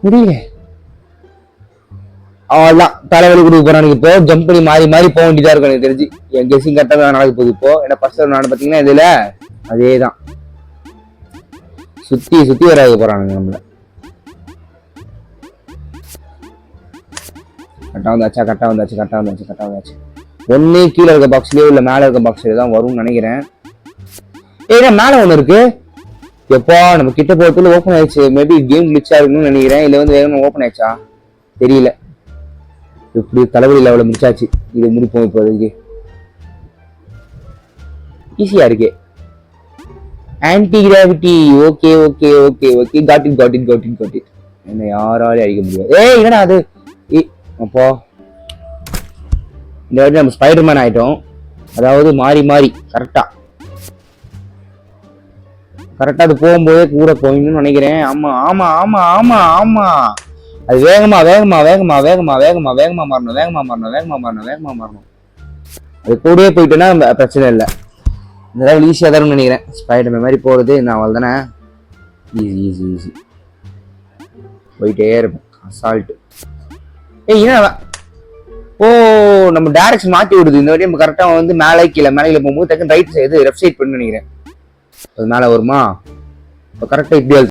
முடியல. அவ்வளோதான் தலைவலி கொடுக்க போறானுங்க. இப்போ ஜம்ப் பண்ணி மாறி மாறி போக வேண்டியதா இருக்கும் எனக்கு தெரிஞ்சு. என் கெஸிங் கரெக்டாக தான் நடக்க போகுது. இப்போ என்ன ஃபர்ஸ்ட் நான் பார்த்தீங்கன்னா இதுல அதே தான் சுத்தி சுத்தி வர போறானுங்க நம்மள. கரெக்டா வந்தாச்சு. ஒன்னு கீழே இருக்க பாக்ஸ்லயோ இல்ல மேல இருக்க பாக்ஸ்லயோ தான் வரும்னு நினைக்கிறேன். ஏன்னா மேல ஒண்ணு இருக்கு. எப்போ நம்ம கிட்ட போறதுல ஓப்பன் ஆயிடுச்சு. மேபி கேம் கிளிச்சா இருக்குன்னு நினைக்கிறேன். இல்ல வந்து வேகமா ஓப்பன் ஆயிடுச்சா தெரியல. இப்படி தலைவலி லெவல முடிச்சாச்சு. இது முடிப்போம். இப்போதைக்கு ஈஸியா இருக்கு. Anti gravity. Okay got it. என்ன யாராலையும் அடிக்க முடியாது. ஏய் என்னடா அது. அப்போ இந்த வாட்டி நம்ம ஸ்பைடர்மேன் ஆயிட்டோம். அதாவது மாறி கரெக்டா அது போகும்போதே கூட போயிடணும்னு நினைக்கிறேன். ஆமா அது வேகமா மாறணும். அது கூடயே போயிட்டோன்னா பிரச்சனை இல்லை. இந்த லெவல் ஈஸியாக தான் நினைக்கிறேன். ஸ்பைடர்மேன் மாதிரி போகிறது நான் அவள் தானே. ஈஸி போயிட்டே இருப்பேன். அசால்ட்டு. ஏன்னா ஓ நம்ம டைரக்ஷன் மாற்றி விடுது. இந்த வாட்டி நம்ம கரெக்டாக வந்து மேலே கீழே போகும்போது டக்குன்னு ரைட் சைடு லெஃப்ட் சைட் பண்ணு நினைக்கிறேன். அது மேலே வருமா இப்போ கரெக்டாக இப்படி